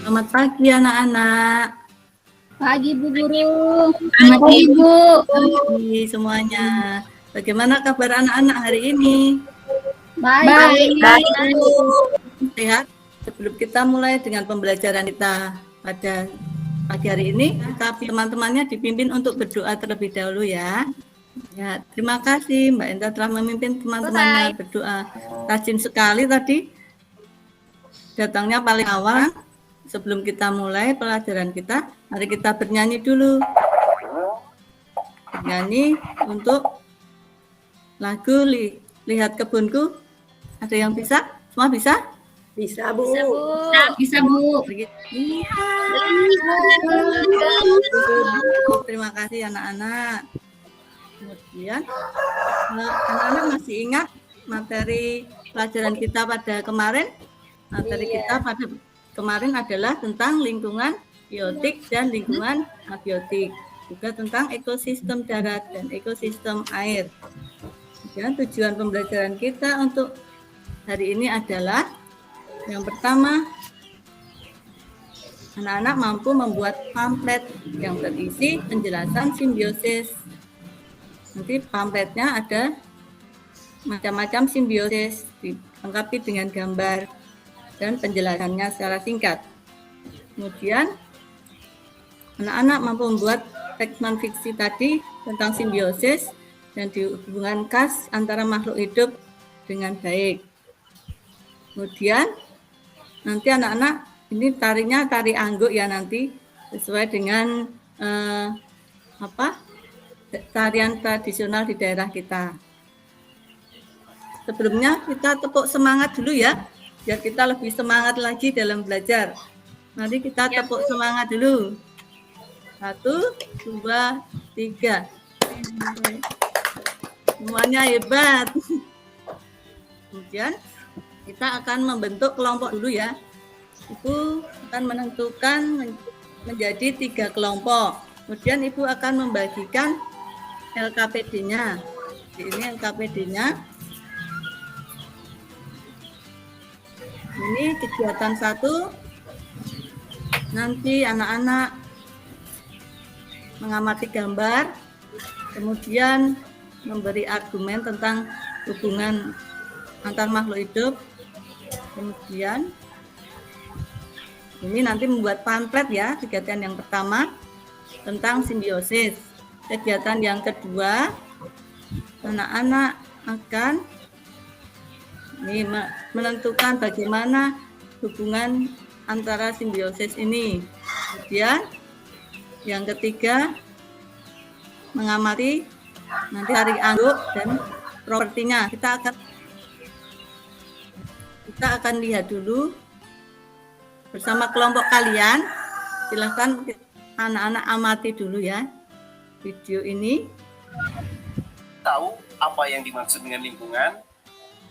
Selamat pagi anak-anak. Pagi Bu Guru. Pagi Ibu. Pagi semuanya. Bagaimana kabar anak-anak hari ini? Baik. Sehat? Sebelum kita mulai dengan pembelajaran kita pada pagi hari ini, tapi teman-temannya dipimpin untuk berdoa terlebih dahulu ya. Ya, terima kasih Mbak Enda telah memimpin teman-temannya berdoa. Rajin sekali tadi. Datangnya paling awal. Sebelum kita mulai pelajaran kita, mari kita bernyanyi dulu. Bernyanyi untuk lagu Lihat Kebunku. Ada yang bisa? Semua bisa? Bisa, Bu. Bisa Bu. Terima kasih anak-anak. Kemudian anak-anak masih ingat materi pelajaran kita pada kemarin? Materi kita pada kemarin adalah tentang lingkungan biotik dan lingkungan abiotik, juga tentang ekosistem darat dan ekosistem air. Dan tujuan pembelajaran kita untuk hari ini adalah yang pertama, anak-anak mampu membuat pamflet yang berisi penjelasan simbiosis. Nanti pamfletnya ada macam-macam simbiosis, dilengkapi dengan gambar dan penjelasannya secara singkat. Kemudian anak-anak mampu membuat teks non-fiksi tadi tentang simbiosis dan hubungan khas antara makhluk hidup dengan baik. Kemudian nanti anak-anak ini tarinya tari angguk ya, nanti sesuai dengan tarian tradisional di daerah kita. Sebelumnya kita tepuk semangat dulu ya, biar kita lebih semangat lagi dalam belajar. Mari kita tepuk semangat dulu. 1, 2, 3. Semuanya hebat. Kemudian kita akan membentuk kelompok dulu ya. Ibu akan menentukan menjadi 3 kelompok. Kemudian Ibu akan membagikan LKPD-nya. Ini LKPD-nya. Ini kegiatan 1. Nanti anak-anak mengamati gambar, kemudian memberi argumen tentang hubungan antar makhluk hidup. Kemudian ini nanti membuat pamflet ya, kegiatan yang pertama tentang simbiosis. Kegiatan yang kedua, anak-anak akan menentukan bagaimana hubungan antara simbiosis ini. Kemudian yang ketiga, mengamati nanti tarik angguk dan propertinya. Kita akan lihat dulu bersama kelompok kalian. Silahkan anak-anak amati dulu ya video ini. Tahu apa yang dimaksud dengan lingkungan?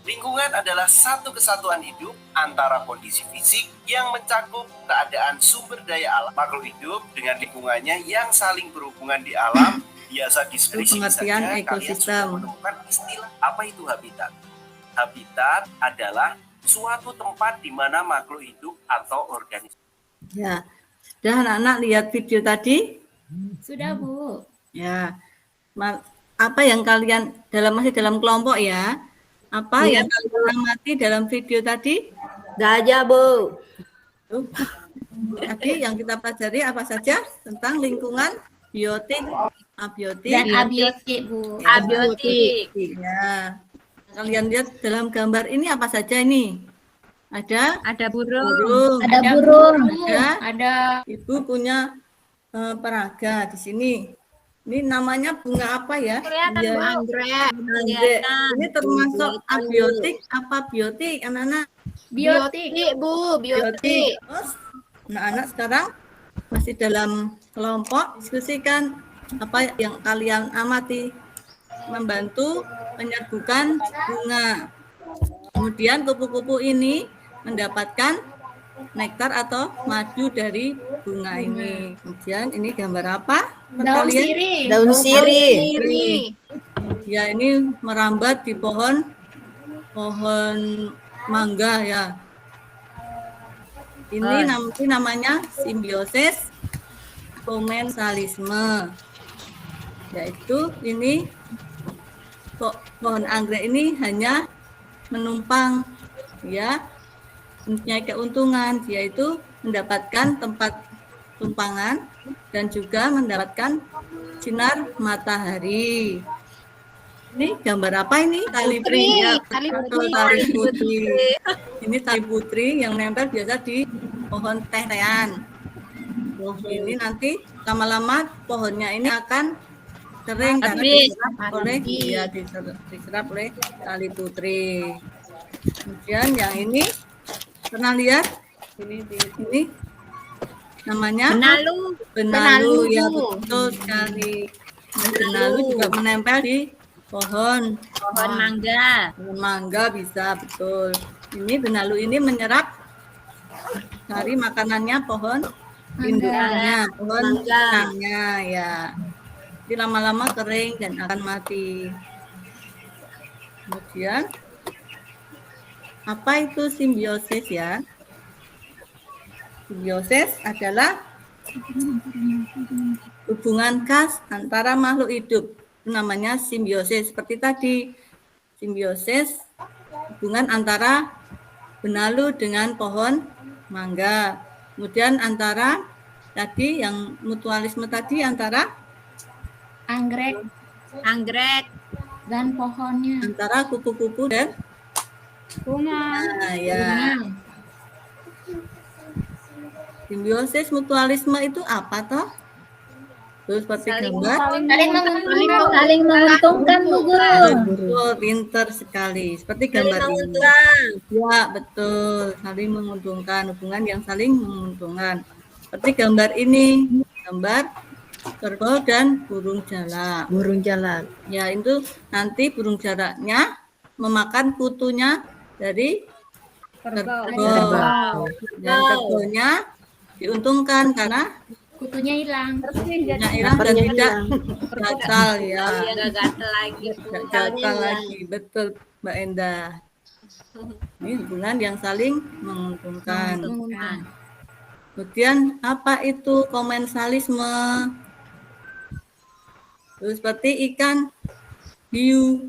Lingkungan adalah satu kesatuan hidup antara kondisi fisik yang mencakup keadaan sumber daya alam makhluk hidup dengan lingkungannya yang saling berhubungan di alam. Biasa deskripsi saja kalian sudah menemukan istilah apa itu habitat. Habitat adalah suatu tempat di mana makhluk hidup atau organisme. Ya, sudah anak-anak lihat video tadi? Sudah Bu. Ya, apa yang kalian masih dalam kelompok ya? Apa yang kalian amati dalam video tadi? Gajah, Bu. Tadi yang kita pelajari apa saja tentang lingkungan biotik, abiotik, Dan abiotik Bu. Abiotik. Ya. Kalian lihat dalam gambar ini apa saja ini? Ada burung. Ada. Ibu punya peraga di sini. Ini namanya bunga apa ya? Anggrek. Ini termasuk abiotik apa biotik, anak-anak? Biotik Bu. Biotik. Terus, anak-anak sekarang masih dalam kelompok, diskusikan apa yang kalian amati, membantu menyerbukan bunga. Kemudian kupu-kupu ini mendapatkan nektar atau madu dari bunga ini. Kemudian ini gambar apa? Daun sirih. Daun sirih. Ya, ini merambat di pohon mangga ya. Ini nanti namanya simbiosis komensalisme. Yaitu ini pohon anggrek ini hanya menumpang, ya, mempunyai keuntungan, yaitu mendapatkan tempat tumpangan dan juga mendapatkan sinar matahari. Ini gambar apa ini? Tali putri. Ya, tali betul, putri. tali putri. Ini tali putri yang nempel biasa di pohon teh-tehan. Ini nanti lama-lama pohonnya ini akan kering karena diserap oleh diserap oleh tali putri. Kemudian yang ini pernah lihat? Ini namanya benalu. Ya, betul sekali. Benalu juga menempel di pohon mangga. Pohon mangga bisa, betul. Ini benalu ini menyerap dari makanannya pohon indukannya, pohon pisangnya, ya. Jadi lama-lama kering dan akan mati. Kemudian apa itu simbiosis, ya? Simbiosis adalah hubungan khas antara makhluk hidup. Itu namanya simbiosis. Seperti tadi, simbiosis hubungan antara benalu dengan pohon mangga. Kemudian antara tadi yang mutualisme tadi antara anggrek dan pohonnya, antara kupu-kupu dan bunga. nah, ya. Simbiosis mutualisme itu apa toh? Terus seperti gambar. Saling menguntungkan, Bu Guru. Betul, pinter sekali. Seperti gambar ini. Ya, betul. Saling menguntungkan, hubungan yang saling menguntungkan. Seperti gambar ini, gambar kerbau dan burung jalak. Burung jalak. Ya, itu nanti burung jalaknya memakan kutunya dari kerbau. Dan kerbaunya diuntungkan karena kutunya hilang. hilang dan tidak gatal, ya. Nggak gatal lagi. Tidak gatal lagi, betul Mbak Endah. Ini hubungan yang saling menguntungkan. Kemudian apa itu komensalisme? Terus seperti ikan hiu.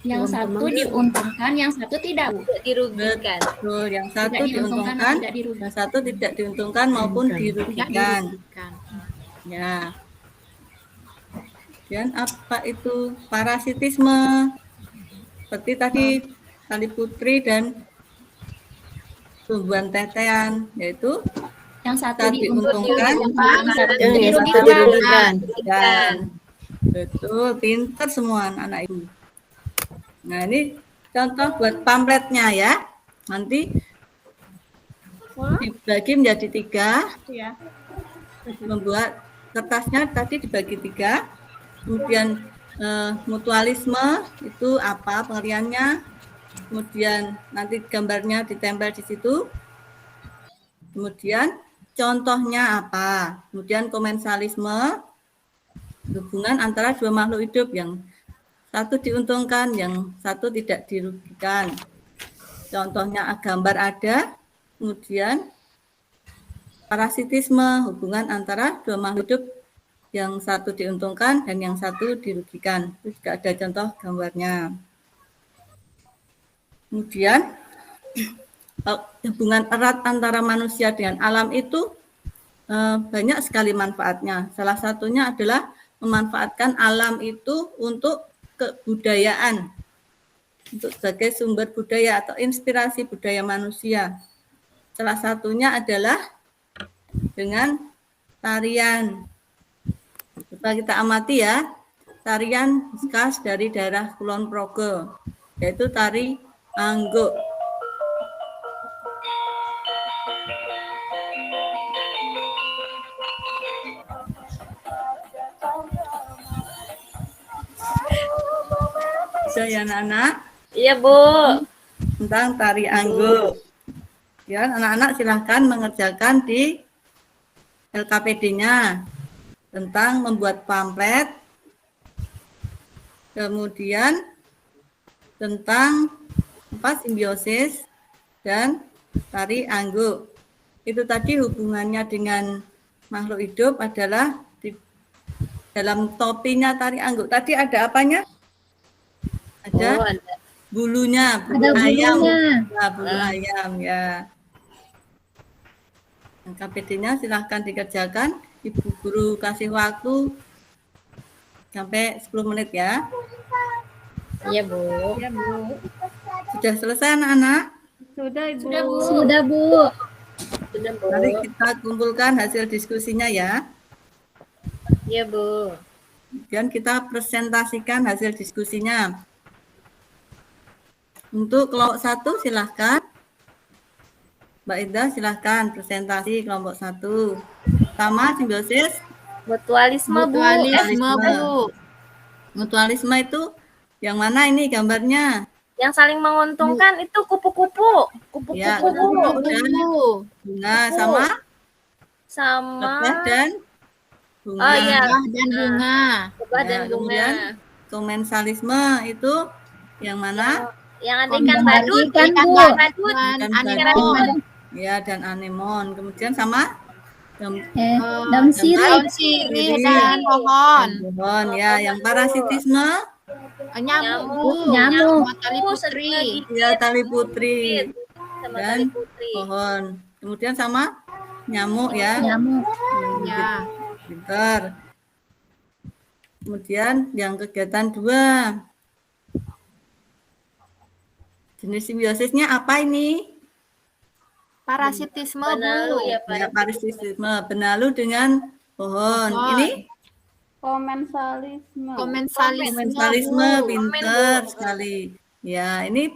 Yang satu diuntungkan, yang satu tidak dirugikan. Betul, yang satu diuntungkan, yang satu tidak diuntungkan maupun dirugikan. Ya. Dan apa itu parasitisme? Seperti tadi tali putri dan tumbuhan tetean, yaitu yang satu diuntungkan, yang satu dirugikan. Dan betul, pintar semua anak-anak ibu. Nah, ini contoh buat pamfletnya, ya. Nanti dibagi menjadi 3. Membuat kertasnya tadi dibagi 3. Kemudian mutualisme itu apa pengertiannya. Kemudian nanti gambarnya ditempel di situ. Kemudian contohnya apa. Kemudian komensalisme, hubungan antara dua makhluk hidup yang satu diuntungkan, yang satu tidak dirugikan. Contohnya gambar ada. Kemudian parasitisme, hubungan antara dua makhluk hidup yang satu diuntungkan dan yang satu dirugikan. Itu juga ada contoh gambarnya. Kemudian hubungan erat antara manusia dengan alam itu banyak sekali manfaatnya. Salah satunya adalah memanfaatkan alam itu untuk kebudayaan, untuk sebagai sumber budaya atau inspirasi budaya manusia. Salah satunya adalah dengan tarian. Coba kita amati, ya, tarian khas dari daerah Kulon Progo, yaitu tari angguk. Bisa ya anak-anak? Iya, Bu. Tentang tari angguk. Ya, anak-anak silahkan mengerjakan di LKPD-nya tentang membuat pamflet, kemudian tentang simbiosis dan tari angguk. Itu tadi hubungannya dengan makhluk hidup adalah di dalam topinya tari angguk. Tadi ada apanya? Ada Oh, ada. bulunya, bulu Ada ayam. bulunya. Nah, bulu ayam ya. KPD-nya silahkan dikerjakan. Ibu guru kasih waktu sampai 10 menit ya. Iya, Bu. Ya, Bu. Sudah selesai anak-anak? Sudah, Bu. Sudah, Bu. Mari kita kumpulkan hasil diskusinya ya. Iya, Bu. Kemudian kita presentasikan hasil diskusinya. Untuk kelompok 1 silahkan. Mbak Indah silahkan presentasi kelompok 1. Pertama simbiosis. Mutualisme, Bu. Mutualisme. Bu. Mutualisme itu yang mana ini gambarnya? Yang saling menguntungkan itu kupu-kupu. Ya, Kupu-kupu. dan bunga sama Sama lebah dan bunga. Oh iya, Dan bunga. lebah Ya, dan bunga. kemudian komensalisme itu yang mana? Yang ada ikan badut, Ikan, ikan Bu. badut, Dan Ikan anemon. badut. Ya, dan anemon. Kemudian sama Daun sirih. sirih dan pohon. pohon. Ya, yang parasitisme. Nyamuk. Tali putri. Ya, tali putri sama dan tali putri. pohon. Kemudian sama nyamuk ya. Nyamuk. Ya. Pintar. Kemudian yang kegiatan 2. Jenis simbiosisnya apa ini? Parasitisme, Benalu ya, Ya, Pak. parasitisme. Benalu dengan pohon. Ini Komensalisme. komensalisme, pintar sekali. Ya, ini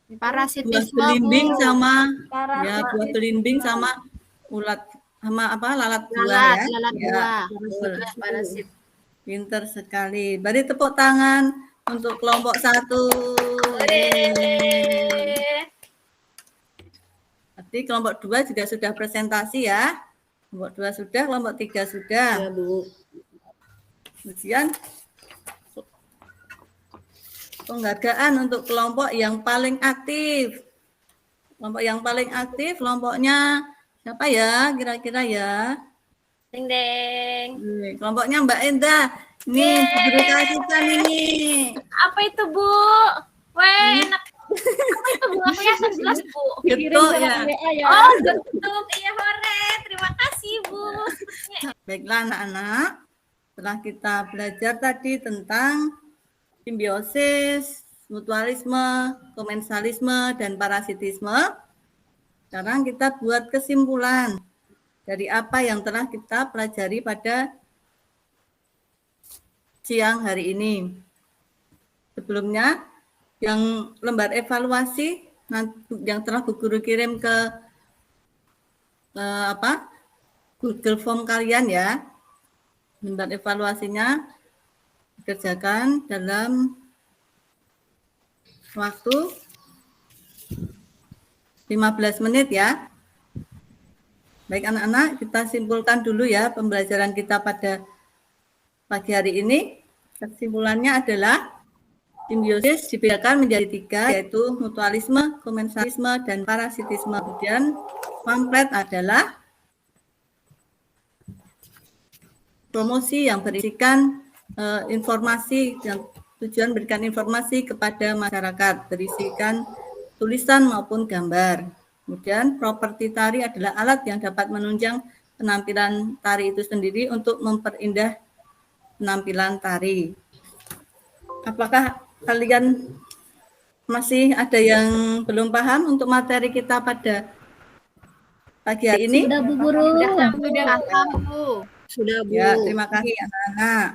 buah belimbing sama ya buah belimbing sama ulat sama apa lalat buah ya. Ya, betul. Parasit. Pintar sekali. Beri tepuk tangan untuk kelompok 1. Berarti kelompok 2 juga sudah presentasi ya. Kelompok 2 sudah, kelompok 3 sudah. Ya, Bu. Kemudian penghargaan untuk kelompok yang paling aktif. Kelompok yang paling aktif, kelompoknya siapa ya kira-kira ya? Deng deng. Kelompoknya Mbak Endah. Nih, guru kita ini. Apa itu, Bu? Weh, enak. Apa itu, Bu? Aku ya jelas, Bu. Getuk ya. Oh, getuk. Iya, hore. Terima kasih, Bu. Baiklah anak-anak. Setelah kita belajar tadi tentang simbiosis, mutualisme, komensalisme, dan parasitisme, sekarang kita buat kesimpulan dari apa yang telah kita pelajari pada siang hari ini. Sebelumnya, yang lembar evaluasi yang telah Bu Guru kirim ke Google Form kalian ya, lembar evaluasinya dikerjakan dalam waktu 15 menit ya. Baik anak-anak, kita simpulkan dulu ya pembelajaran kita pada pagi hari ini. Kesimpulannya adalah simbiosis dibedakan menjadi 3, yaitu mutualisme, komensalisme, dan parasitisme. Kemudian pamflet adalah promosi yang berisikan informasi yang tujuan berikan informasi kepada masyarakat, berisikan tulisan maupun gambar. Kemudian properti tari adalah alat yang dapat menunjang penampilan tari itu sendiri untuk memperindah penampilan tari. Apakah kalian masih ada yang belum paham untuk materi kita pada pagi hari ini? Sudah, Bu Guru. Sudah, Bu. Ya, terima kasih anak-anak.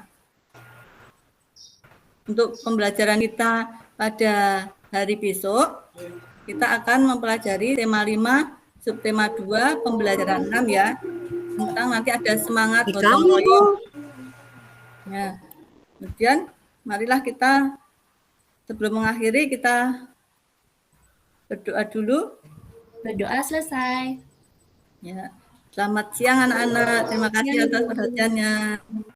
Untuk pembelajaran kita pada hari besok, kita akan mempelajari tema 5, subtema 2, pembelajaran 6 ya. Tentang nanti ada semangat gotong royong. Ya. Kemudian marilah kita sebelum mengakhiri kita berdoa dulu. Berdoa selesai. Ya. Selamat siang anak-anak. Terima kasih atas perhatiannya.